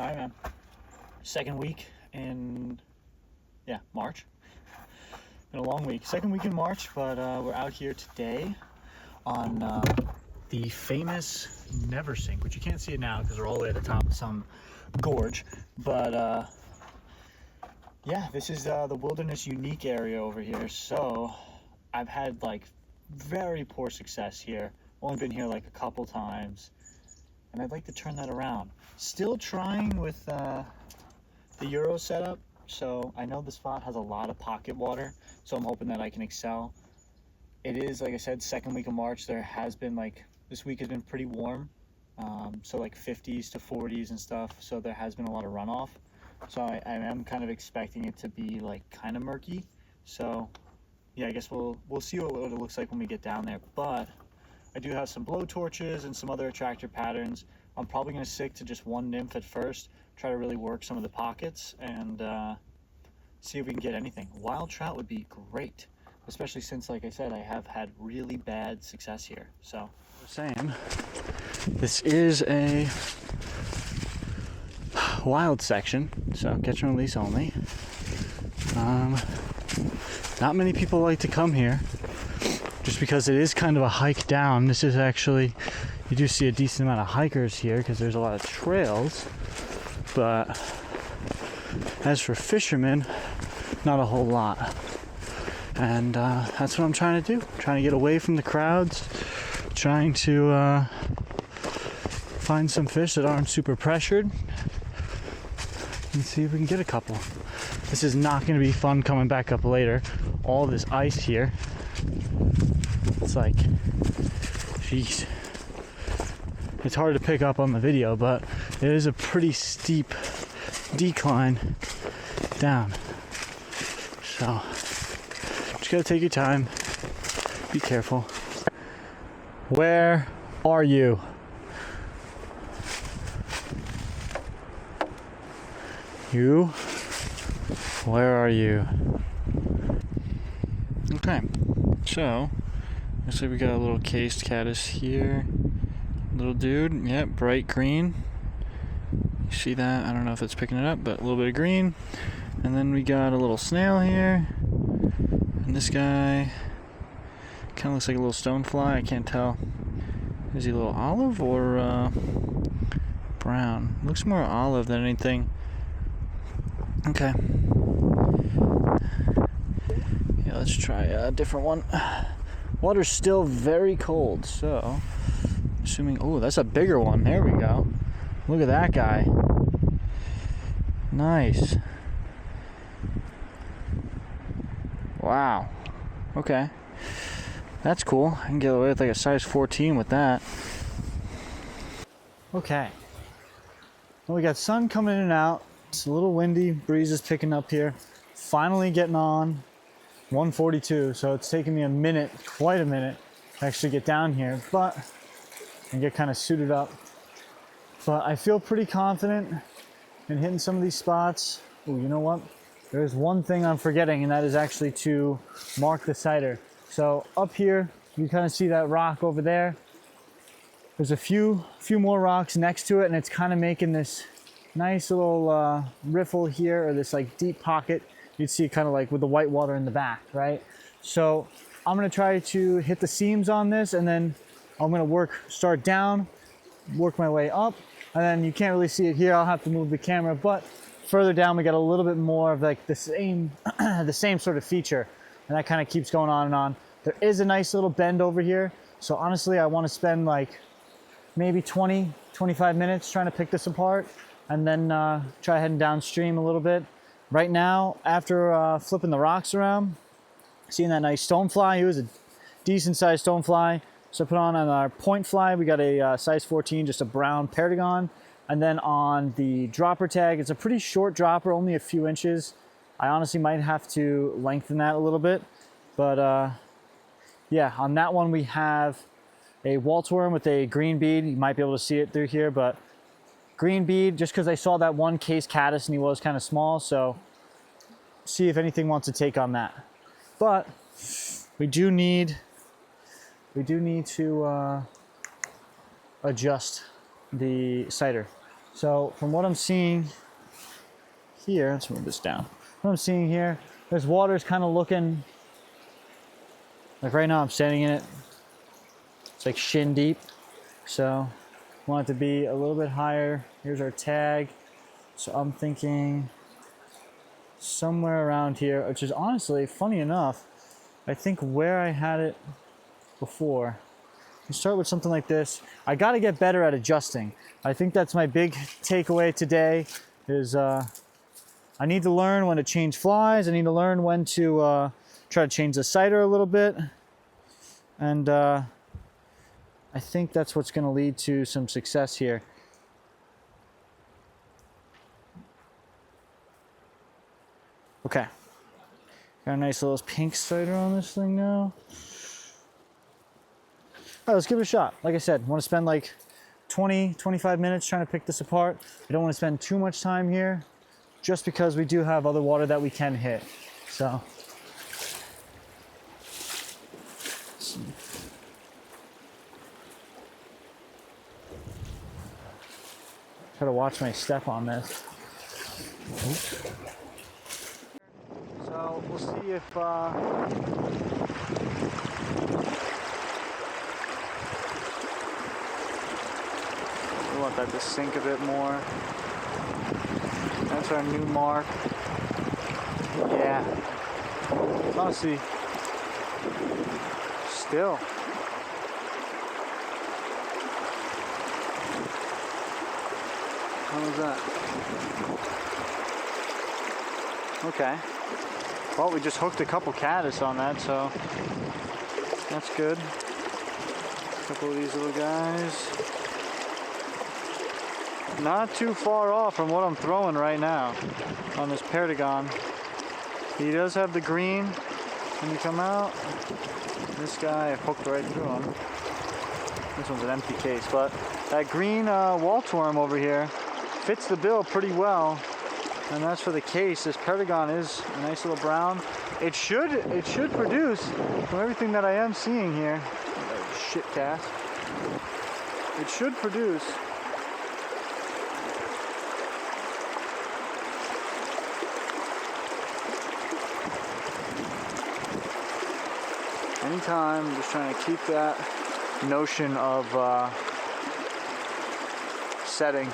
All right, man. Second week in, March. Been a long week. Second week in March, but we're out here today on the famous Neversink, which you can't see it now because we're all the way at the top of some gorge. But yeah, this is the Wilderness Unique area over here. So I've had like very poor success here. Only been here like a couple times, and I'd like to turn that around. Still trying with the Euro setup. So I know the spot has a lot of pocket water, so I'm hoping that I can excel. It is, like I said, second week of March. There has been this week has been pretty warm, so like 50s to 40s and stuff. So there has been a lot of runoff. So I am kind of expecting it to be like kind of murky. So yeah, I guess we'll see what it looks like when we get down there. But I do have some blow torches and some other attractor patterns. I'm probably going to stick to just one nymph at first, try to really work some of the pockets and see if we can get anything. Wild trout would be great, especially since, like I said, I have had really bad success here. So, saying, this is a wild section, so catch and release only. Not many people like to come here, just because it is kind of a hike down. This is actually, you do see a decent amount of hikers here because there's a lot of trails, but as for fishermen, not a whole lot. And that's what I'm trying to do. Trying to get away from the crowds, trying to find some fish that aren't super pressured and see if we can get a couple. This is not going to be fun coming back up later. All this ice here. It's like, jeez. It's hard to pick up on the video, but it is a pretty steep decline down. So, just gotta take your time. Be careful. Where are you? You? Where are you? Okay, so looks like we got a little cased caddis here. Little dude, yep, bright green. You see that? I don't know if it's picking it up, but a little bit of green. And then we got a little snail here. And this guy kind of looks like a little stonefly. I can't tell. Is he a little olive or brown? Looks more olive than anything. Okay. Yeah, let's try a different one. Water's still very cold, so assuming, oh, that's a bigger one. There we go. Look at that guy. Nice. Wow. Okay. That's cool. I can get away with like a size 14 with that. Okay. Well, we got sun coming in and out. It's a little windy. Breeze is picking up here. Finally getting on 142. So it's taken me a minute, quite a minute, to actually get down here, but and get kind of suited up. But I feel pretty confident in hitting some of these spots. Oh, you know what? There's one thing I'm forgetting, and that is actually to mark the sighter. So up here, you kind of see that rock over there. There's a few more rocks next to it, and it's kind of making this nice little riffle here, or this like deep pocket. You'd see kind of like with the white water in the back, right? So I'm gonna try to hit the seams on this, and then I'm gonna start down, work my way up, and then you can't really see it here. I'll have to move the camera, but further down we got a little bit more of like the same, the same sort of feature, and that kind of keeps going on and on. There is a nice little bend over here, so honestly I want to spend like maybe 20-25 minutes trying to pick this apart, and then try heading downstream a little bit. Right now, after flipping the rocks around, seeing that nice stonefly. He was a decent sized stonefly. So I put on our point fly, we got a size 14, just a brown perdigon. And then on the dropper tag, it's a pretty short dropper, only a few inches. I honestly might have to lengthen that a little bit. But yeah, on that one we have a waltz worm with a green bead. You might be able to see it through here, but green bead, just because I saw that one case caddis and he was kind of small. So see if anything wants to take on that. But we do need to adjust the sighter. So from what I'm seeing here, let's move this down. What I'm seeing here, this water's kind of looking like right now I'm standing in it. It's like shin deep. So I want it to be a little bit higher. Here's our tag. So I'm thinking somewhere around here, which is honestly, funny enough, I think where I had it before. You start with something like this. I got to get better at adjusting. I think that's my big takeaway today is I need to learn when to change flies. I need to learn when to try to change the sighter a little bit. And I think that's what's going to lead to some success here. Okay. Got a nice little pink sighter on this thing now. All right, let's give it a shot. Like I said, I want to spend like 20, 25 minutes trying to pick this apart. I don't want to spend too much time here just because we do have other water that we can hit. So, try to watch my step on this. So we'll see if we want that to sink a bit more. That's our new mark. Yeah. Honestly, still. How was that? Okay. Well, we just hooked a couple caddis on that, so that's good. A couple of these little guys. Not too far off from what I'm throwing right now on this perdigon. He does have the green when you come out. This guy, I hooked right through him. This one's an empty case, but that green Waltworm over here fits the bill pretty well. And that's for the case. This perdigon is a nice little brown. It should produce, from everything that I am seeing here, shit cast, it should produce anytime. I'm just trying to keep that notion of setting.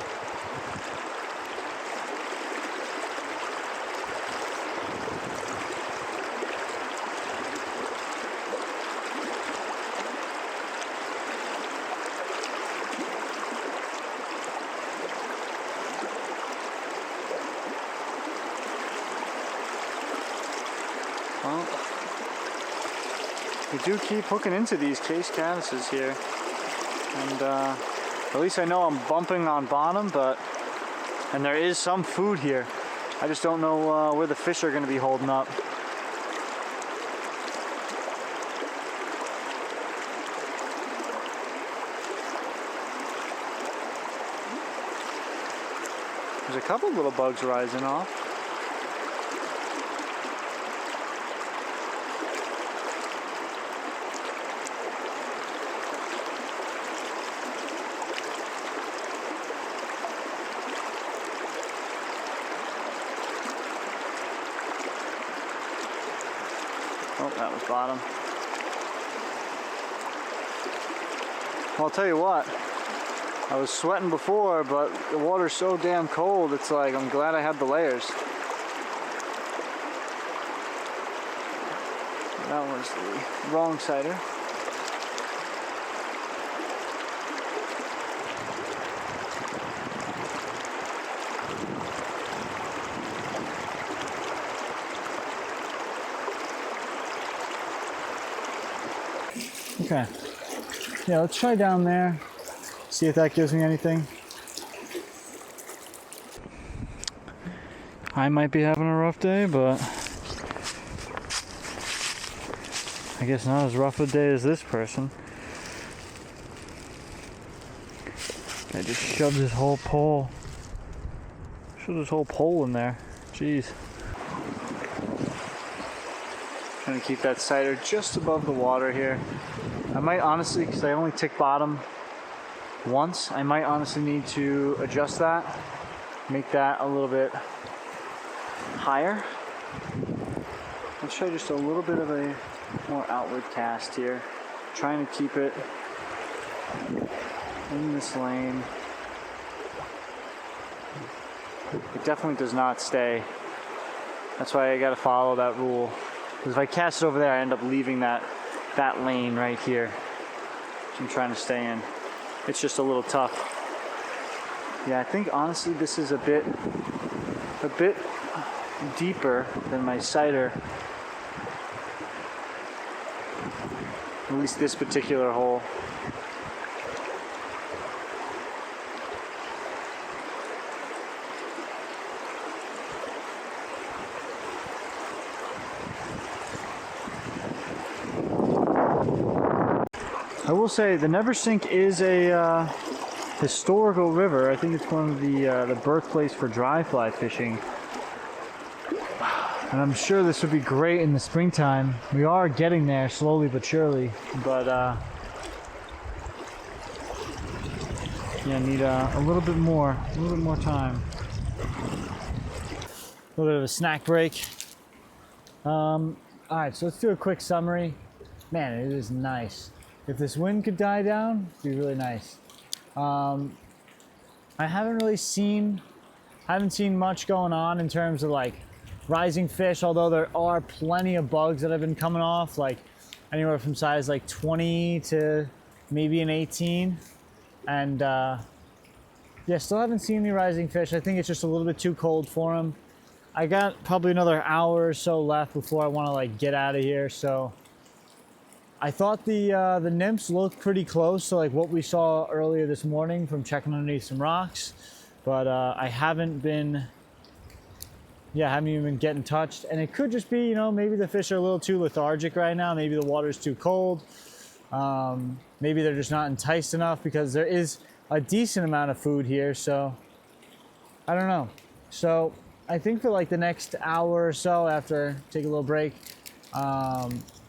Well, we do keep hooking into these case caddises here, and at least I know I'm bumping on bottom, and there is some food here. I just don't know where the fish are going to be holding up. There's a couple of little bugs rising off. Oh, that was bottom. Well, I'll tell you what, I was sweating before, but the water's so damn cold, it's like, I'm glad I had the layers. That was the wrong sighter. Okay, yeah, let's try down there, see if that gives me anything. I might be having a rough day, but I guess not as rough a day as this person. I just shoved his whole pole. Shoved his whole pole in there. Jeez. Trying to keep that sighter just above the water here. I might honestly, because I only tick bottom, once. I might honestly need to adjust that, make that a little bit higher. Let's try just a little bit of a more outward cast here, trying to keep it in this lane. It definitely does not stay. That's why I gotta follow that rule. Because if I cast it over there, I end up leaving that lane right here, which I'm trying to stay in. It's just a little tough. Yeah, I think honestly this is a bit deeper than my cider. At least this particular hole. I will say the Neversink is a historical river. I think it's one of the birthplace for dry fly fishing. And I'm sure this would be great in the springtime. We are getting there slowly but surely, but yeah, need a little bit more time. A little bit of a snack break. All right, so let's do a quick summary. Man, it is nice. If this wind could die down, it'd be really nice. I haven't seen much going on in terms of like rising fish, although there are plenty of bugs that have been coming off, like anywhere from size like 20 to maybe an 18. And yeah, still haven't seen any rising fish. I think it's just a little bit too cold for them. I got probably another hour or so left before I want to like get out of here, so I thought the nymphs looked pretty close to like what we saw earlier this morning from checking underneath some rocks, but I haven't even been getting touched. And it could just be, you know, maybe the fish are a little too lethargic right now. Maybe the water's too cold. Maybe they're just not enticed enough, because there is a decent amount of food here. So I don't know. So I think for like the next hour or so, after take a little break,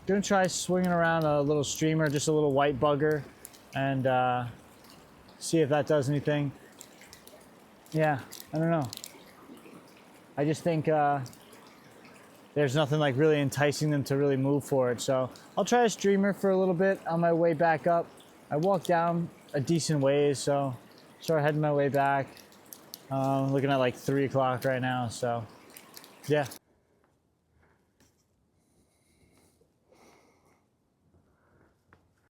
gonna try swinging around a little streamer, just a little white bugger, and see if that does anything. Yeah, I don't know. I just think there's nothing like really enticing them to really move for it. So I'll try a streamer for a little bit on my way back up. I walked down a decent ways, so start heading my way back. Looking at like 3 o'clock right now, so yeah.